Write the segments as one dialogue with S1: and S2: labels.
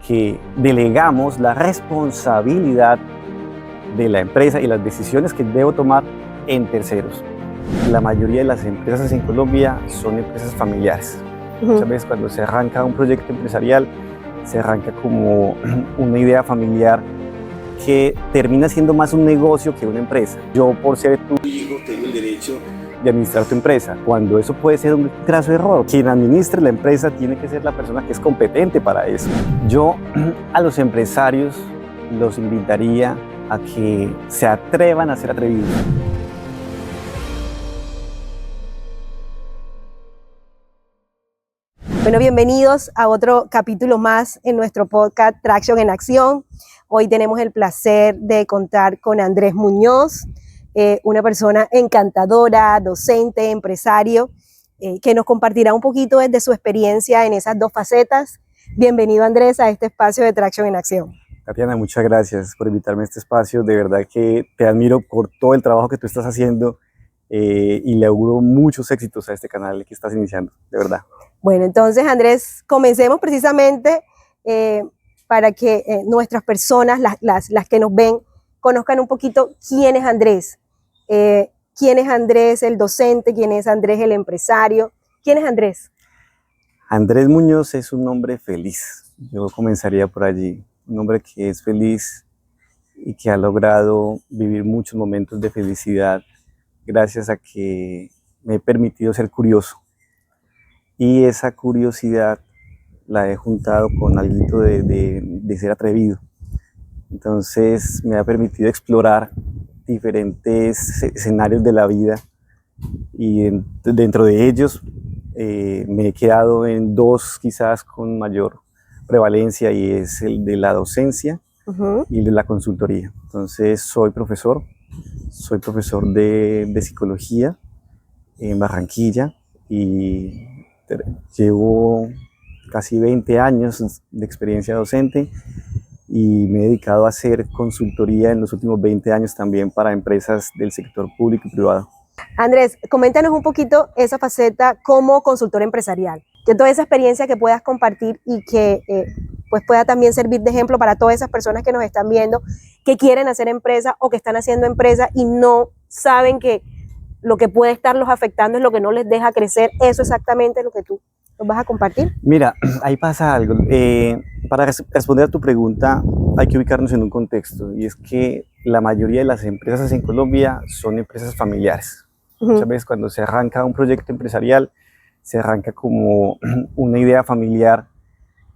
S1: porque delegamos la responsabilidad de la empresa y las decisiones que debo tomar en terceros. La mayoría de las empresas en Colombia son empresas familiares. Muchas veces cuando se arranca un proyecto empresarial, se arranca como una idea familiar que termina siendo más un negocio que una empresa. Yo, por ser tu hijo, tengo el derecho de administrar tu empresa, cuando eso puede ser un graso error. Quien administre la empresa tiene que ser la persona que es competente para eso. Yo a los empresarios los invitaría a que se atrevan a ser atrevidos.
S2: Bueno, bienvenidos a otro capítulo más en nuestro podcast Traction en Acción. Hoy tenemos el placer de contar con Andrés Muñoz, una persona encantadora, docente, empresario, que nos compartirá un poquito desde su experiencia en esas dos facetas. Bienvenido, Andrés, a este espacio de Traction en Acción.
S1: Tatiana, muchas gracias por invitarme a este espacio. De verdad que te admiro por todo el trabajo que tú estás haciendo y le auguro muchos éxitos a este canal que estás iniciando, de verdad.
S2: Bueno, entonces, Andrés, comencemos precisamente para que nuestras personas, las que nos ven, conozcan un poquito quién es Andrés. ¿Quién es Andrés el docente? ¿Quién es Andrés el empresario? ¿Quién es Andrés?
S1: Andrés Muñoz es un hombre feliz. Yo comenzaría por allí. Un hombre que es feliz y que ha logrado vivir muchos momentos de felicidad gracias a que me he permitido ser curioso. Y esa curiosidad la he juntado con algo de ser atrevido. Entonces me ha permitido explorar diferentes escenarios de la vida y dentro de ellos me he quedado en dos quizás con mayor prevalencia, y es el de la docencia y el de la consultoría. Entonces soy profesor de psicología en Barranquilla y llevo casi 20 años de experiencia docente y me he dedicado a hacer consultoría en los últimos 20 años también para empresas del sector público y privado.
S2: Andrés, coméntanos un poquito esa faceta como consultor empresarial, que toda esa experiencia que puedas compartir y que pues pueda también servir de ejemplo para todas esas personas que nos están viendo, que quieren hacer empresa o que están haciendo empresa y no saben que lo que puede estarlos afectando es lo que no les deja crecer. Eso exactamente es lo que tú nos vas a compartir.
S1: Mira, ahí pasa algo. Para responder a tu pregunta hay que ubicarnos en un contexto, y es que la mayoría de las empresas en Colombia son empresas familiares. Muchas veces cuando se arranca un proyecto empresarial, se arranca como una idea familiar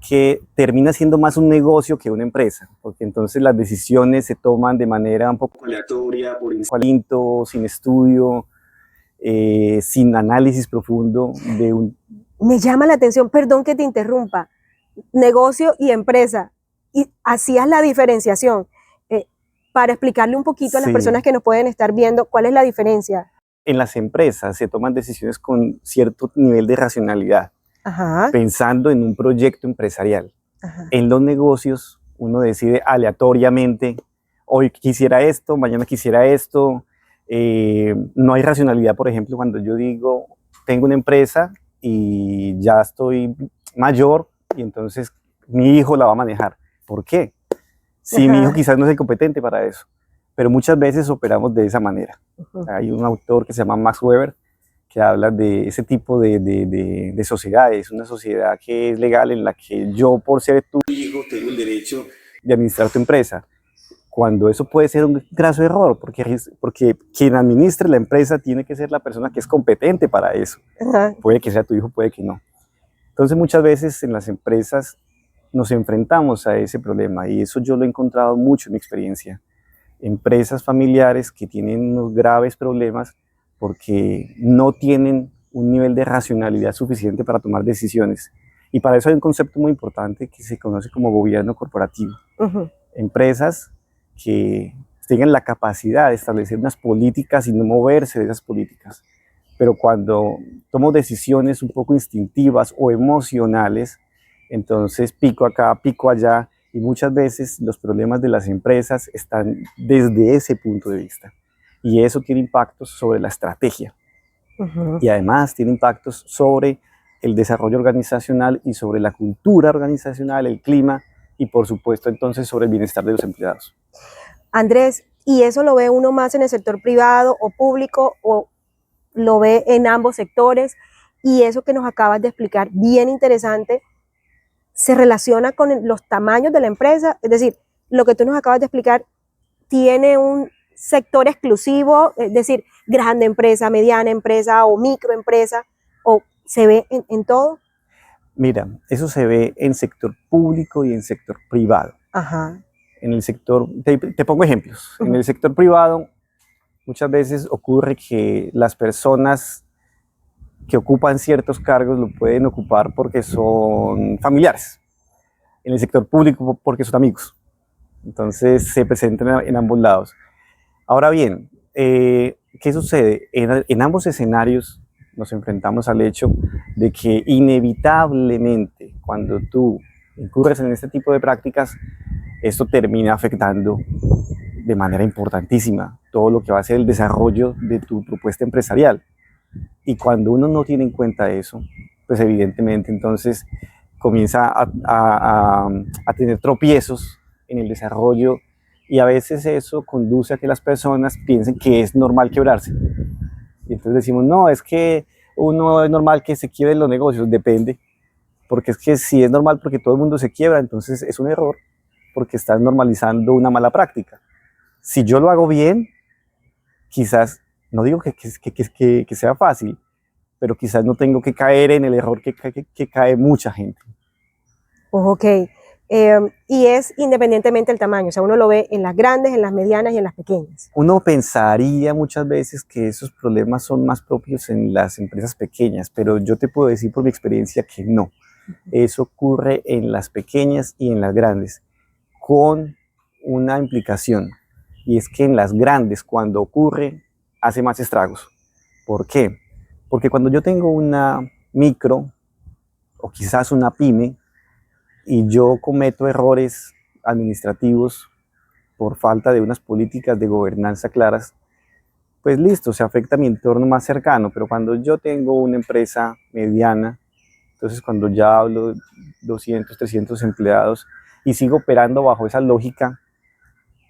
S1: que termina siendo más un negocio que una empresa, porque entonces las decisiones se toman de manera un poco aleatoria, por instinto, sin estudio, sin análisis profundo de un...
S2: Me llama la atención, perdón que te interrumpa, negocio y empresa, y hacías la diferenciación, para explicarle un poquito a las personas que nos pueden estar viendo, ¿cuál es la diferencia?
S1: En las empresas se toman decisiones con cierto nivel de racionalidad, pensando en un proyecto empresarial. En los negocios uno decide aleatoriamente, hoy quisiera esto, mañana quisiera esto. No hay racionalidad. Por ejemplo, cuando yo digo, tengo una empresa y ya estoy mayor y entonces mi hijo la va a manejar. ¿Por qué? Si mi hijo quizás no es el competente para eso. Pero muchas veces operamos de esa manera. Hay un autor que se llama Max Weber que habla de ese tipo de sociedades, una sociedad que es legal en la que yo, por ser tu hijo, tengo el derecho de administrar tu empresa, cuando eso puede ser un graso error, porque quien administre la empresa tiene que ser la persona que es competente para eso. Puede que sea tu hijo, puede que no. Entonces muchas veces en las empresas nos enfrentamos a ese problema, y eso yo lo he encontrado mucho en mi experiencia. Empresas familiares que tienen unos graves problemas porque no tienen un nivel de racionalidad suficiente para tomar decisiones. Y para eso hay un concepto muy importante que se conoce como gobierno corporativo. Empresas que tengan la capacidad de establecer unas políticas y no moverse de esas políticas. Pero cuando tomo decisiones un poco instintivas o emocionales, entonces pico acá, pico allá, y muchas veces los problemas de las empresas están desde ese punto de vista. Y eso tiene impactos sobre la estrategia. Y además tiene impactos sobre el desarrollo organizacional y sobre la cultura organizacional, el clima y por supuesto entonces sobre el bienestar de los empleados.
S2: Andrés, ¿y eso lo ve uno más en el sector privado o público o lo ve en ambos sectores? Y eso que nos acabas de explicar, bien interesante, se relaciona con los tamaños de la empresa, es decir, lo que tú nos acabas de explicar tiene un sector exclusivo, es decir, grande empresa, mediana empresa o microempresa, o se ve en todo.
S1: Mira, eso se ve en sector público y en sector privado.
S2: Ajá.
S1: En el sector, te pongo ejemplos, en el sector privado muchas veces ocurre que las personas que ocupan ciertos cargos lo pueden ocupar porque son familiares. En el sector público porque son amigos. Entonces se presentan en ambos lados. Ahora bien, ¿qué sucede? En ambos escenarios nos enfrentamos al hecho de que inevitablemente cuando tú incurres en este tipo de prácticas, esto termina afectando de manera importantísima todo lo que va a ser el desarrollo de tu propuesta empresarial. Y cuando uno no tiene en cuenta eso, pues evidentemente entonces comienza a tener tropiezos en el desarrollo y a veces eso conduce a que las personas piensen que es normal quebrarse. Y entonces decimos, no, es que uno es normal que se quiebren los negocios, depende, porque es que si es normal porque todo el mundo se quiebra, entonces es un error, porque estás normalizando una mala práctica. Si yo lo hago bien, quizás, no digo que sea fácil, pero quizás no tengo que caer en el error que cae mucha gente.
S2: Ok, y es independientemente del tamaño, o sea, uno lo ve en las grandes, en las medianas y en las pequeñas.
S1: Uno pensaría muchas veces que esos problemas son más propios en las empresas pequeñas, pero yo te puedo decir por mi experiencia que no. Eso ocurre en las pequeñas y en las grandes, con una implicación, y es que en las grandes, cuando ocurre, hace más estragos. ¿Por qué? Porque cuando yo tengo una micro, o quizás una pyme, y yo cometo errores administrativos por falta de unas políticas de gobernanza claras, pues listo, se afecta a mi entorno más cercano, pero cuando yo tengo una empresa mediana, entonces cuando ya hablo de 200, 300 empleados y sigo operando bajo esa lógica,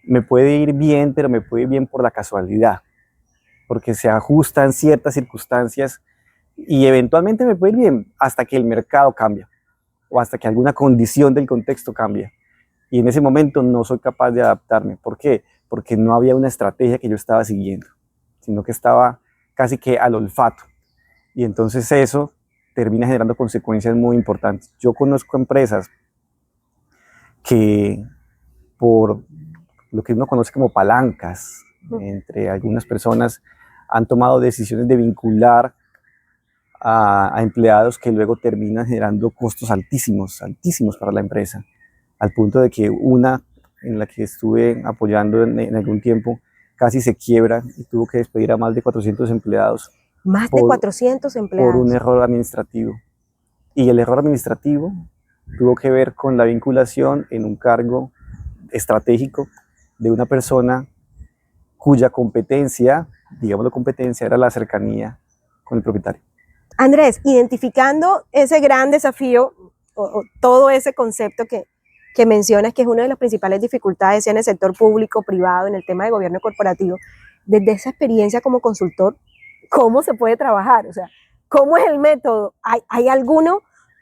S1: me puede ir bien, pero me puede ir bien por la casualidad, porque se ajustan ciertas circunstancias y eventualmente me puede ir bien hasta que el mercado cambia o hasta que alguna condición del contexto cambia. Y en ese momento no soy capaz de adaptarme. ¿Por qué? Porque no había una estrategia que yo estaba siguiendo, sino que estaba casi que al olfato. Y entonces eso termina generando consecuencias muy importantes. Yo conozco empresas que por lo que uno conoce como palancas entre algunas personas han tomado decisiones de vincular a empleados que luego terminan generando costos altísimos, altísimos para la empresa, al punto de que una en la que estuve apoyando en algún tiempo casi se quiebra y tuvo que despedir a más de 400 empleados.
S2: Más de 400 empleados.
S1: Por un error administrativo. Y el error administrativo tuvo que ver con la vinculación en un cargo estratégico de una persona cuya competencia, digámoslo competencia, era la cercanía con el propietario.
S2: Andrés, identificando ese gran desafío o todo ese concepto que mencionas, que es una de las principales dificultades, sea en el sector público, privado, en el tema de gobierno corporativo, desde esa experiencia como consultor, ¿cómo se puede trabajar? O sea, ¿cómo es el método? ¿Hay alguno?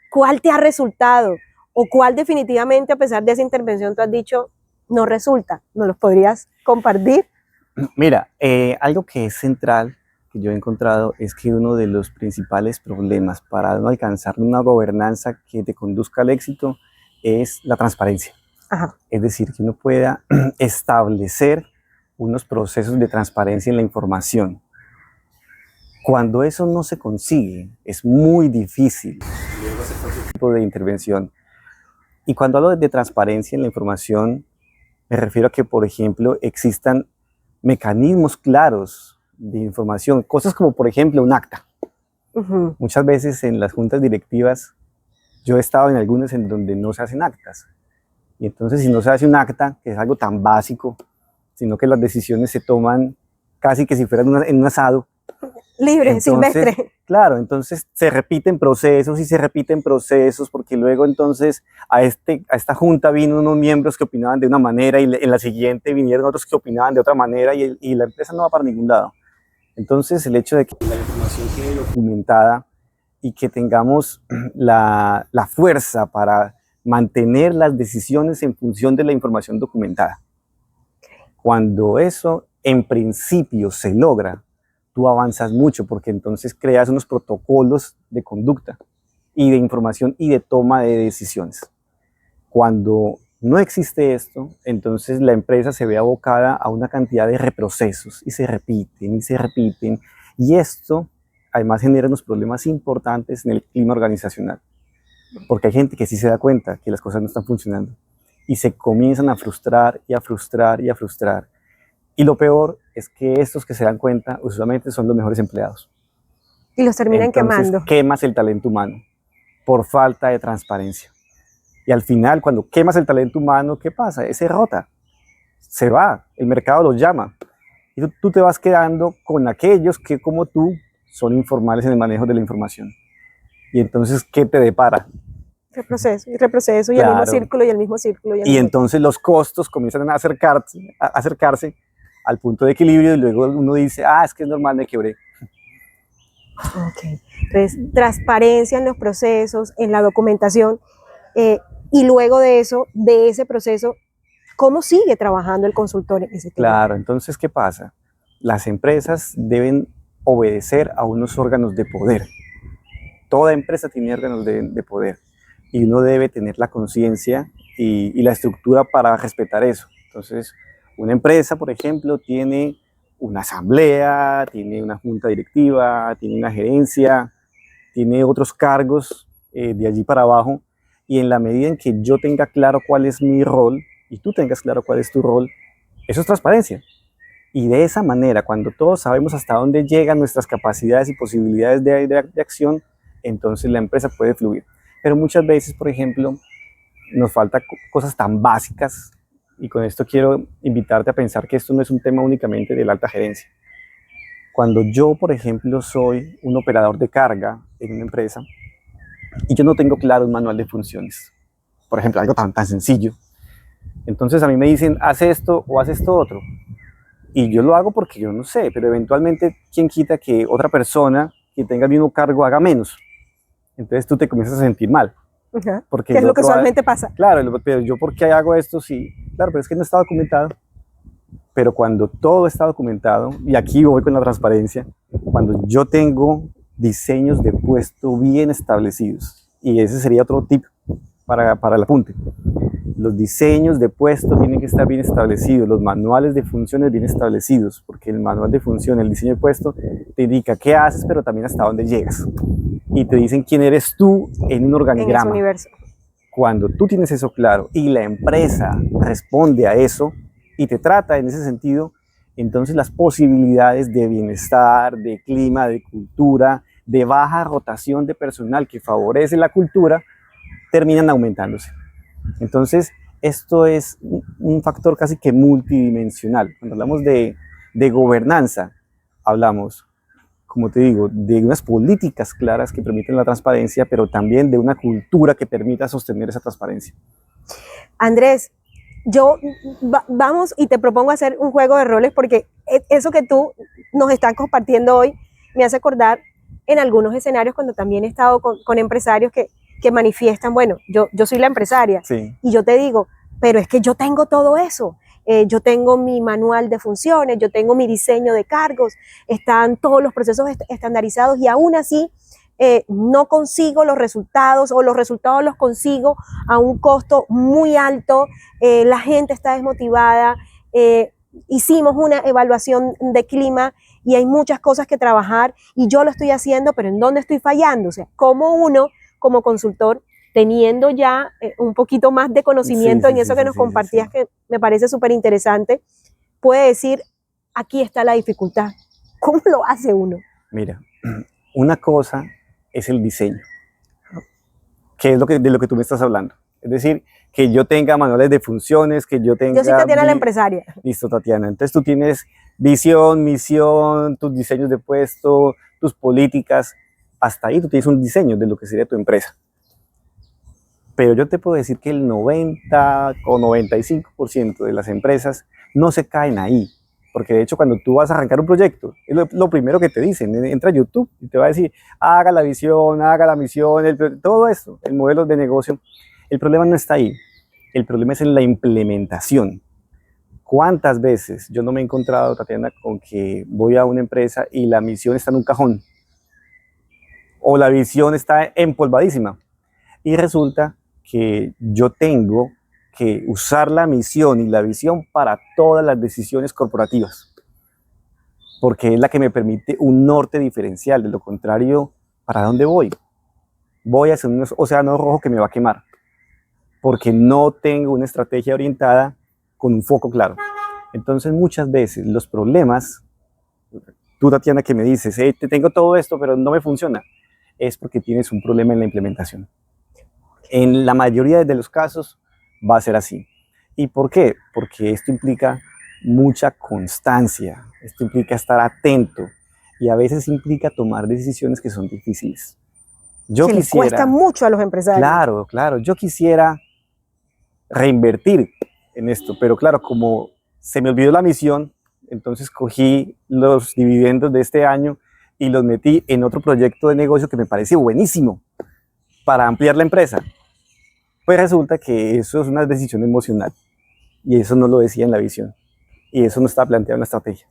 S2: ¿Cuál te ha resultado? ¿O cuál definitivamente, a pesar de esa intervención, tú has dicho, no resulta? ¿Nos los podrías compartir?
S1: Mira, algo que es central, que yo he encontrado, es que uno de los principales problemas para no alcanzar una gobernanza que te conduzca al éxito es la transparencia.
S2: Ajá.
S1: Es decir, que uno pueda establecer unos procesos de transparencia en la información. Cuando eso no se consigue, es muy difícil este tipo de intervención. Y cuando hablo de transparencia en la información, me refiero a que, por ejemplo, existan mecanismos claros de información, cosas como, por ejemplo, un acta. Muchas veces en las juntas directivas, yo he estado en algunas en donde no se hacen actas. Y entonces, si no se hace un acta, que es algo tan básico, sino que las decisiones se toman casi que si fueran en un asado.
S2: Libre,
S1: entonces,
S2: silvestre.
S1: Claro, entonces se repiten procesos y se repiten procesos, porque luego entonces a esta junta vino unos miembros que opinaban de una manera y en la siguiente vinieron otros que opinaban de otra manera y la empresa no va para ningún lado. Entonces el hecho de que la información quede documentada y que tengamos la fuerza para mantener las decisiones en función de la información documentada. Cuando eso en principio se logra, tú avanzas mucho porque entonces creas unos protocolos de conducta y de información y de toma de decisiones. Cuando no existe esto, entonces la empresa se ve abocada a una cantidad de reprocesos y se repiten y se repiten, y esto además genera unos problemas importantes en el clima organizacional, porque hay gente que sí se da cuenta que las cosas no están funcionando y se comienzan a frustrar y a frustrar y a frustrar. Y lo peor es que estos que se dan cuenta usualmente son los mejores empleados.
S2: Y los terminan
S1: Entonces,
S2: quemando.
S1: Quemas el talento humano por falta de transparencia. Y al final, cuando quemas el talento humano, ¿qué pasa? Ese rota, se va, el mercado los llama. Y tú te vas quedando con aquellos que, como tú, son informales en el manejo de la información. Y entonces, ¿qué te depara?
S2: Reproceso y reproceso, y claro, el mismo círculo y el mismo círculo.
S1: Y entonces los costos comienzan a acercarse al punto de equilibrio y luego uno dice, es que es normal, me quebré.
S2: Ok, entonces transparencia en los procesos, en la documentación, y luego de eso, de ese proceso, ¿cómo sigue trabajando el consultor en ese tema?
S1: Claro, entonces, ¿qué pasa? Las empresas deben obedecer a unos órganos de poder. Toda empresa tiene órganos de poder y uno debe tener la conciencia y la estructura para respetar eso. Entonces, una empresa, por ejemplo, tiene una asamblea, tiene una junta directiva, tiene una gerencia, tiene otros cargos de allí para abajo, y en la medida en que yo tenga claro cuál es mi rol y tú tengas claro cuál es tu rol, eso es transparencia. Y de esa manera, cuando todos sabemos hasta dónde llegan nuestras capacidades y posibilidades de acción, entonces la empresa puede fluir. Pero muchas veces, por ejemplo, nos faltan cosas tan básicas, y con esto quiero invitarte a pensar que esto no es un tema únicamente de la alta gerencia. Cuando yo, por ejemplo, soy un operador de carga en una empresa y yo no tengo claro un manual de funciones, por ejemplo, algo tan sencillo, entonces a mí me dicen, haz esto o haz esto otro, y yo lo hago porque yo no sé, pero eventualmente, ¿quién quita que otra persona que tenga el mismo cargo haga menos? Entonces tú te comienzas a sentir mal.
S2: Porque ¿qué es lo que usualmente pasa?
S1: Claro, pero yo ¿por qué hago esto? Sí, claro, pero es que no está documentado. Pero cuando todo está documentado, y aquí voy con la transparencia, cuando yo tengo diseños de puesto bien establecidos, y ese sería otro tip para el apunte. Los diseños de puesto tienen que estar bien establecidos, los manuales de funciones bien establecidos, porque el manual de función, el diseño de puesto, te indica qué haces, pero también hasta dónde llegas. Y te dicen quién eres tú en un organigrama.
S2: En ese universo.
S1: Cuando tú tienes eso claro y la empresa responde a eso y te trata en ese sentido, entonces las posibilidades de bienestar, de clima, de cultura, de baja rotación de personal que favorece la cultura, terminan aumentándose. Entonces, esto es un factor casi que multidimensional. Cuando hablamos de gobernanza, hablamos, como te digo, de unas políticas claras que permiten la transparencia, pero también de una cultura que permita sostener esa transparencia.
S2: Andrés, vamos y te propongo hacer un juego de roles, porque eso que tú nos estás compartiendo hoy me hace acordar en algunos escenarios cuando también he estado con empresarios que manifiestan, bueno, yo soy la empresaria,
S1: sí,
S2: y yo te digo, pero es que yo tengo todo eso. Yo tengo mi manual de funciones, yo tengo mi diseño de cargos, están todos los procesos estandarizados, y aún así no consigo los resultados, o los resultados los consigo a un costo muy alto, la gente está desmotivada, hicimos una evaluación de clima y hay muchas cosas que trabajar y yo lo estoy haciendo, pero ¿en dónde estoy fallando? O sea, ¿cómo uno como consultor, teniendo ya un poquito más de conocimiento en eso que nos compartías, que me parece súper interesante, puede decir, aquí está la dificultad? ¿Cómo lo hace uno?
S1: Mira, una cosa es el diseño, que es de lo que tú me estás hablando. Es decir, que yo tenga manuales de funciones, que yo tenga...
S2: Yo soy Tatiana, la empresaria.
S1: Listo, Tatiana. Entonces tú tienes visión, misión, tus diseños de puesto, tus políticas, hasta ahí tú tienes un diseño de lo que sería tu empresa. Pero yo te puedo decir que el 90 o 95% de las empresas no se caen ahí. Porque de hecho cuando tú vas a arrancar un proyecto, es lo primero que te dicen, entra a YouTube y te va a decir, haga la visión, haga la misión, todo esto, el modelo de negocio. El problema no está ahí, el problema es en la implementación. ¿Cuántas veces yo no me he encontrado, Tatiana, con que voy a una empresa y la misión está en un cajón? O la visión está empolvadísima. Y resulta que yo tengo que usar la misión y la visión para todas las decisiones corporativas, porque es la que me permite un norte diferencial. De lo contrario, ¿para dónde voy? Voy hacia un océano rojo que me va a quemar, porque no tengo una estrategia orientada con un foco claro. Entonces, muchas veces los problemas, tú, Tatiana, que me dices, hey, te tengo todo esto, pero no me funciona, es porque tienes un problema en la implementación. En la mayoría de los casos va a ser así. ¿Y por qué? Porque esto implica mucha constancia, esto implica estar atento y a veces implica tomar decisiones que son difíciles.
S2: Les cuesta mucho a los empresarios.
S1: Claro, yo quisiera reinvertir en esto, pero claro, como se me olvidó la misión, entonces cogí los dividendos de este año y los metí en otro proyecto de negocio que me parece buenísimo para ampliar la empresa. Pues resulta que eso es una decisión emocional y eso no lo decía en la visión y eso no está planteado en la estrategia.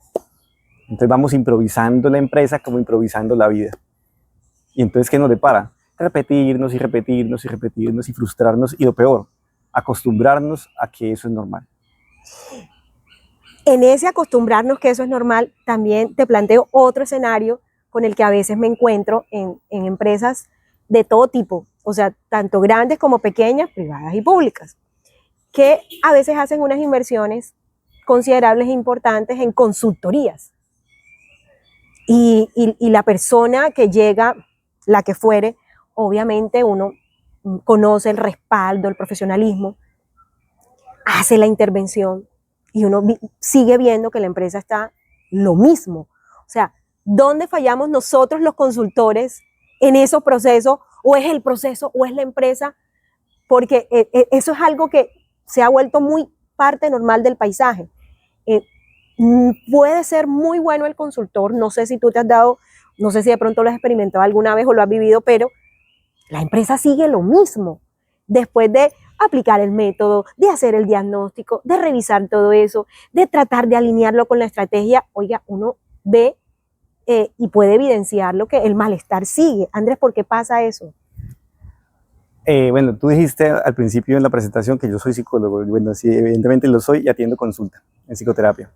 S1: Entonces vamos improvisando la empresa como improvisando la vida. Y entonces, ¿qué nos depara? Repetirnos y repetirnos y repetirnos y frustrarnos y lo peor, acostumbrarnos a que eso es normal.
S2: En ese acostumbrarnos que eso es normal, también te planteo otro escenario con el que a veces me encuentro en empresas de todo tipo, o sea, tanto grandes como pequeñas, privadas y públicas, que a veces hacen unas inversiones considerables e importantes en consultorías. Y la persona que llega, la que fuere, obviamente uno conoce el respaldo, el profesionalismo, hace la intervención y uno sigue viendo que la empresa está lo mismo. O sea, ¿dónde fallamos nosotros los consultores en esos procesos? ¿O es el proceso o es la empresa? Porque eso es algo que se ha vuelto muy parte normal del paisaje. Puede ser muy bueno el consultor, no sé si tú te has dado, no sé si de pronto lo has experimentado alguna vez o lo has vivido, pero la empresa sigue lo mismo. Después de aplicar el método, de hacer el diagnóstico, de revisar todo eso, de tratar de alinearlo con la estrategia, oiga, uno ve y puede evidenciar que el malestar sigue. Andrés, ¿por qué pasa eso?
S1: Bueno, tú dijiste al principio en la presentación que yo soy psicólogo. Bueno, sí, evidentemente lo soy y atiendo consulta en psicoterapia.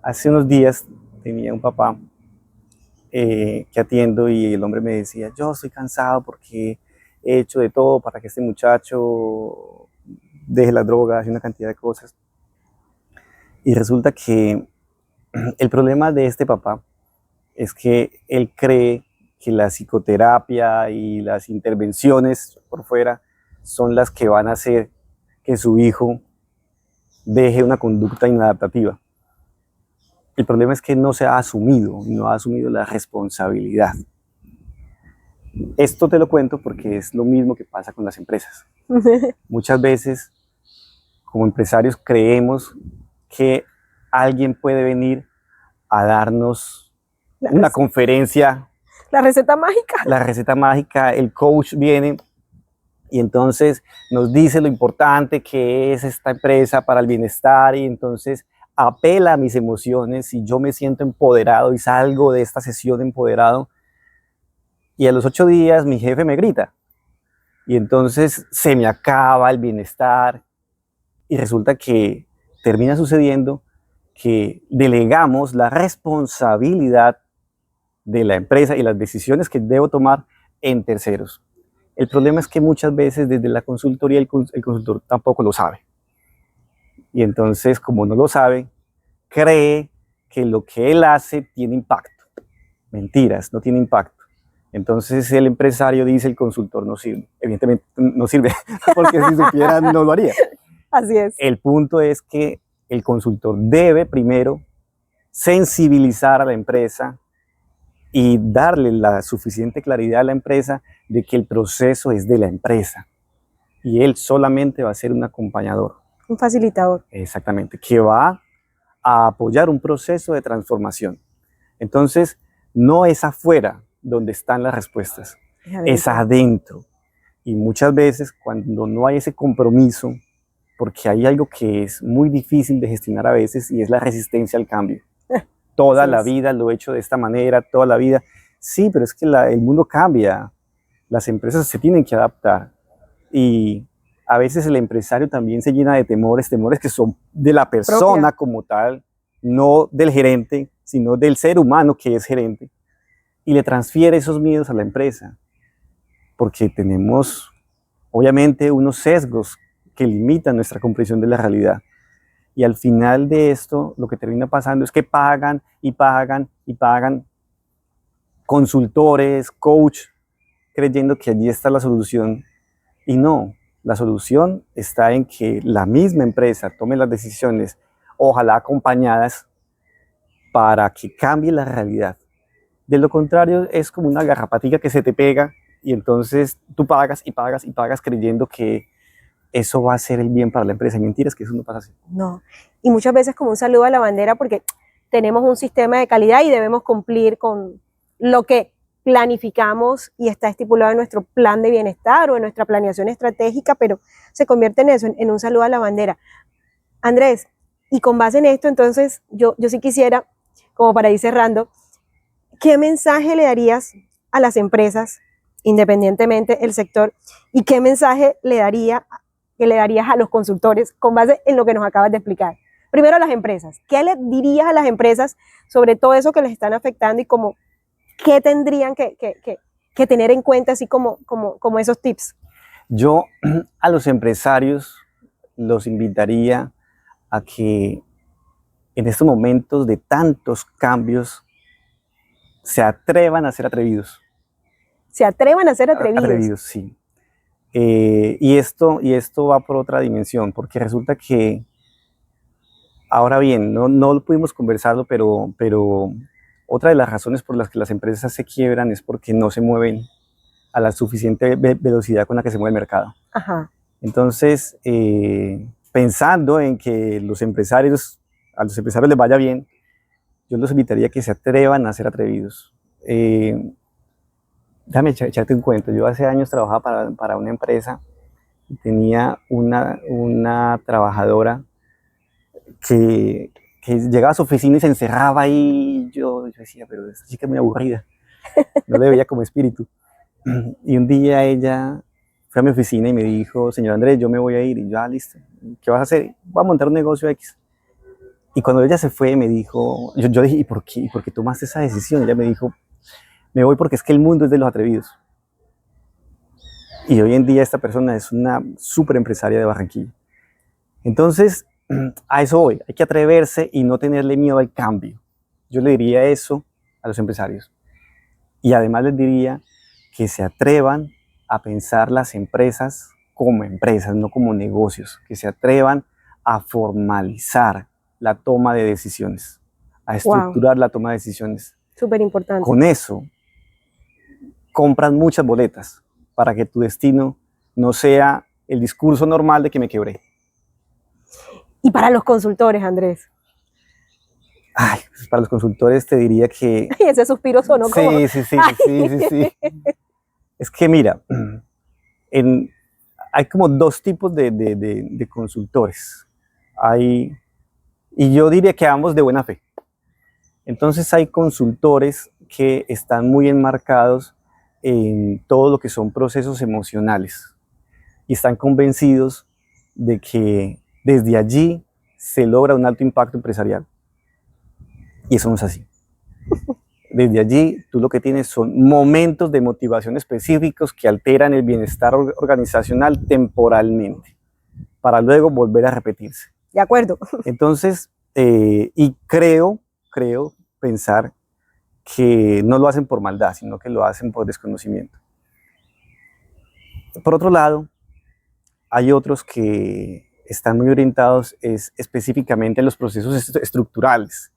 S1: Hace unos días tenía un papá que atiendo y el hombre me decía, yo estoy cansado porque he hecho de todo para que este muchacho deje las drogas y una cantidad de cosas. Y resulta que el problema de este papá es que él cree que la psicoterapia y las intervenciones por fuera son las que van a hacer que su hijo deje una conducta inadaptativa. El problema es que no se ha asumido, no ha asumido la responsabilidad. Esto te lo cuento porque es lo mismo que pasa con las empresas. Muchas veces, como empresarios, creemos que alguien puede venir a darnos una conferencia.
S2: La receta mágica.
S1: La receta mágica, el coach viene y entonces nos dice lo importante que es esta empresa para el bienestar y entonces apela a mis emociones y yo me siento empoderado y salgo de esta sesión empoderado y a los 8 días mi jefe me grita y entonces se me acaba el bienestar y resulta que termina sucediendo que delegamos la responsabilidad de la empresa y las decisiones que debo tomar en terceros. El problema es que muchas veces desde la consultoría el consultor tampoco lo sabe. Y entonces, como no lo sabe, cree que lo que él hace tiene impacto. Mentiras, no tiene impacto. Entonces el empresario dice, el consultor no sirve. Evidentemente no sirve, porque si supiera no lo haría.
S2: Así es.
S1: El punto es que el consultor debe primero sensibilizar a la empresa y darle la suficiente claridad a la empresa de que el proceso es de la empresa y él solamente va a ser un acompañador.
S2: Un facilitador.
S1: Exactamente, que va a apoyar un proceso de transformación. Entonces, no es afuera donde están las respuestas, es adentro. Y muchas veces cuando no hay ese compromiso, porque hay algo que es muy difícil de gestionar a veces y es la resistencia al cambio. Toda la vida lo he hecho de esta manera, toda la vida. Sí, pero es que el mundo cambia, las empresas se tienen que adaptar y a veces el empresario también se llena de temores que son de la persona como tal, no del gerente, sino del ser humano que es gerente, y le transfiere esos miedos a la empresa, porque tenemos obviamente unos sesgos que limitan nuestra comprensión de la realidad. Y al final de esto, lo que termina pasando es que pagan y pagan y pagan consultores, coach, creyendo que allí está la solución. Y no, la solución está en que la misma empresa tome las decisiones, ojalá acompañadas, para que cambie la realidad. De lo contrario, es como una garrapatica que se te pega y entonces tú pagas y pagas y pagas creyendo que eso va a ser el bien para la empresa. Y mentiras que eso no pasa así.
S2: No, y muchas veces como un saludo a la bandera porque tenemos un sistema de calidad y debemos cumplir con lo que planificamos y está estipulado en nuestro plan de bienestar o en nuestra planeación estratégica, pero se convierte en eso, en un saludo a la bandera. Andrés, y con base en esto, entonces, yo sí quisiera, como para ir cerrando, ¿qué mensaje le darías a las empresas, independientemente del sector, y qué mensaje le darías a los consultores con base en lo que nos acabas de explicar? Primero a las empresas, ¿qué le dirías a las empresas sobre todo eso que les están afectando y como qué tendrían que tener en cuenta así como esos tips?
S1: Yo a los empresarios los invitaría a que en estos momentos de tantos cambios se atrevan a ser atrevidos.
S2: Se atrevan a ser atrevidos.
S1: Atrevidos, sí. Y esto va por otra dimensión, porque resulta que, ahora bien, no pudimos conversarlo, pero otra de las razones por las que las empresas se quiebran es porque no se mueven a la suficiente velocidad con la que se mueve el mercado.
S2: Ajá.
S1: Entonces, pensando en que a los empresarios les vaya bien, yo los invitaría a que se atrevan a ser atrevidos. Déjame echarte un cuento. Yo hace años trabajaba para una empresa y tenía una trabajadora que llegaba a su oficina y se encerraba ahí. Yo decía, pero esta chica es muy aburrida. No le veía como espíritu. Y un día ella fue a mi oficina y me dijo, señor Andrés, yo me voy a ir. Y yo, listo. ¿Qué vas a hacer? Voy a montar un negocio X. Y cuando ella se fue, me dijo, yo dije, ¿y por qué tomaste esa decisión? Y ella me dijo, me voy porque es que el mundo es de los atrevidos. Y hoy en día esta persona es una súper empresaria de Barranquilla. Entonces, a eso voy. Hay que atreverse y no tenerle miedo al cambio. Yo le diría eso a los empresarios. Y además les diría que se atrevan a pensar las empresas como empresas, no como negocios. Que se atrevan a formalizar la toma de decisiones, a estructurar la toma de decisiones.
S2: Súper importante.
S1: Con eso, compras muchas boletas para que tu destino no sea el discurso normal de que me quebré.
S2: Y para los consultores, Andrés.
S1: Ay, pues para los consultores te diría que...
S2: Ese suspiro sonó como...
S1: Sí. Es que mira, hay como dos tipos de consultores. Y yo diría que ambos de buena fe. Entonces hay consultores que están muy enmarcados en todo lo que son procesos emocionales y están convencidos de que desde allí se logra un alto impacto empresarial. Y eso no es así. Desde allí tú lo que tienes son momentos de motivación específicos que alteran el bienestar organizacional temporalmente para luego volver a repetirse.
S2: De acuerdo.
S1: Entonces, y creo pensar que no lo hacen por maldad, sino que lo hacen por desconocimiento. Por otro lado, hay otros que están muy orientados específicamente en los procesos estructurales,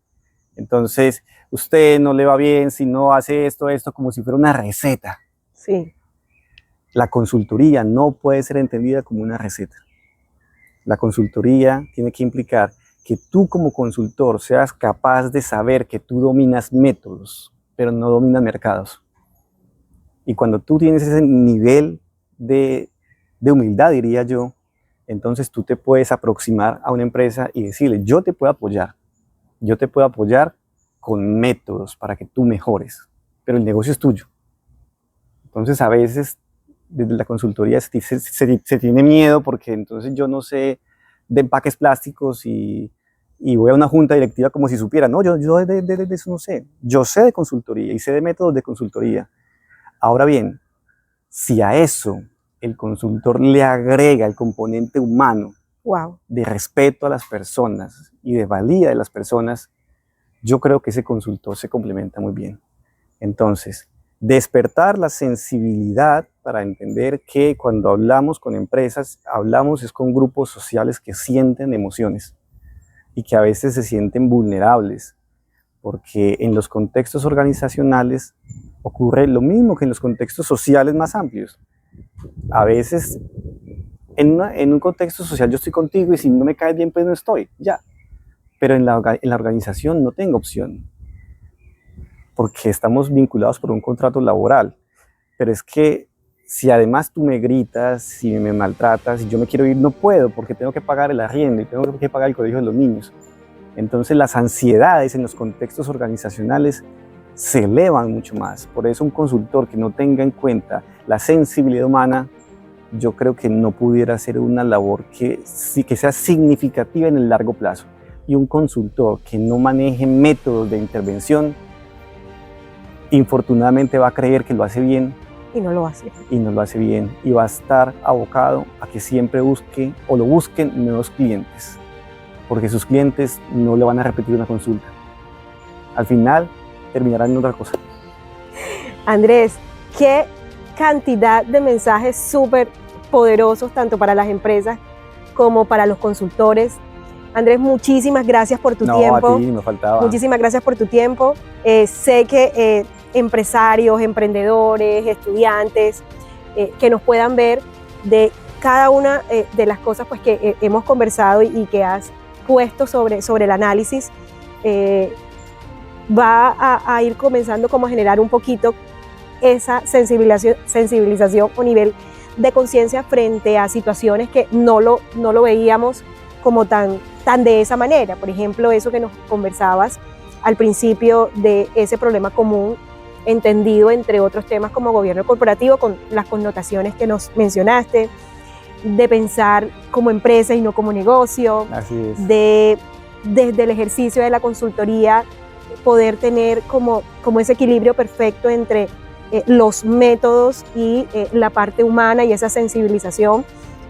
S1: Entonces, usted no le va bien si no hace esto, como si fuera una receta.
S2: Sí.
S1: La consultoría no puede ser entendida como una receta. La consultoría tiene que implicar que tú como consultor seas capaz de saber que tú dominas métodos, pero no dominas mercados. Y cuando tú tienes ese nivel de humildad, diría yo, entonces tú te puedes aproximar a una empresa y decirle, yo te puedo apoyar con métodos para que tú mejores, pero el negocio es tuyo. Entonces a veces desde la consultoría se tiene miedo porque entonces yo no sé de empaques plásticos y voy a una junta directiva como si supiera. No, yo de eso no sé. Yo sé de consultoría y sé de métodos de consultoría. Ahora bien, si a eso el consultor le agrega el componente humano,
S2: wow,
S1: de respeto a las personas y de valía de las personas, yo creo que ese consultor se complementa muy bien. Entonces, despertar la sensibilidad para entender que cuando hablamos con empresas, hablamos es con grupos sociales que sienten emociones y que a veces se sienten vulnerables, porque en los contextos organizacionales ocurre lo mismo que en los contextos sociales más amplios. A veces en un contexto social yo estoy contigo y si no me caes bien pues no estoy, ya. Pero en la organización no tengo opción, porque estamos vinculados por un contrato laboral. Pero es que si además tú me gritas, si me maltratas, si yo me quiero ir, no puedo porque tengo que pagar el arriendo y tengo que pagar el colegio de los niños. Entonces las ansiedades en los contextos organizacionales se elevan mucho más. Por eso un consultor que no tenga en cuenta la sensibilidad humana, yo creo que no pudiera hacer una labor que sea significativa en el largo plazo. Y un consultor que no maneje métodos de intervención, infortunadamente va a creer que lo hace bien,
S2: y no lo hace.
S1: Y no lo hace bien. Y va a estar abocado a que siempre busque o lo busquen nuevos clientes. Porque sus clientes no le van a repetir una consulta. Al final terminarán en otra cosa.
S2: Andrés, qué cantidad de mensajes súper poderosos tanto para las empresas como para los consultores. Andrés, muchísimas gracias por tu tiempo.
S1: A ti, me faltaba.
S2: Muchísimas gracias por tu tiempo. Sé que empresarios, emprendedores, estudiantes, que nos puedan ver de cada una de las cosas pues, que hemos conversado y que has puesto sobre el análisis, va a ir comenzando como a generar un poquito esa sensibilización o nivel de conciencia frente a situaciones que no lo veíamos como tan de esa manera. Por ejemplo, eso que nos conversabas al principio de ese problema común entendido entre otros temas como gobierno corporativo, con las connotaciones que nos mencionaste, de pensar como empresa y no como negocio.
S1: Así es.
S2: Desde el ejercicio de la consultoría poder tener como ese equilibrio perfecto entre los métodos y la parte humana y esa sensibilización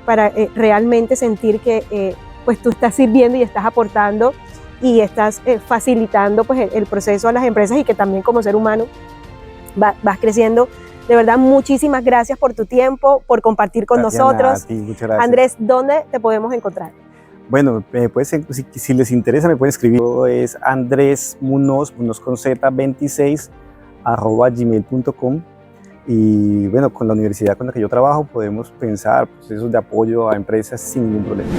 S2: para realmente sentir que pues tú estás sirviendo y estás aportando y estás facilitando pues el proceso a las empresas y que también como ser humano vas creciendo. De verdad, muchísimas gracias por tu tiempo, por compartir con nosotros.
S1: A ti, muchas gracias.
S2: Andrés, ¿dónde te podemos encontrar?
S1: Bueno, si les interesa me pueden escribir. Es Andrés Munoz con Z 26 @gmail.com. Y bueno, con la universidad con la que yo trabajo podemos pensar procesos de apoyo a empresas sin ningún problema.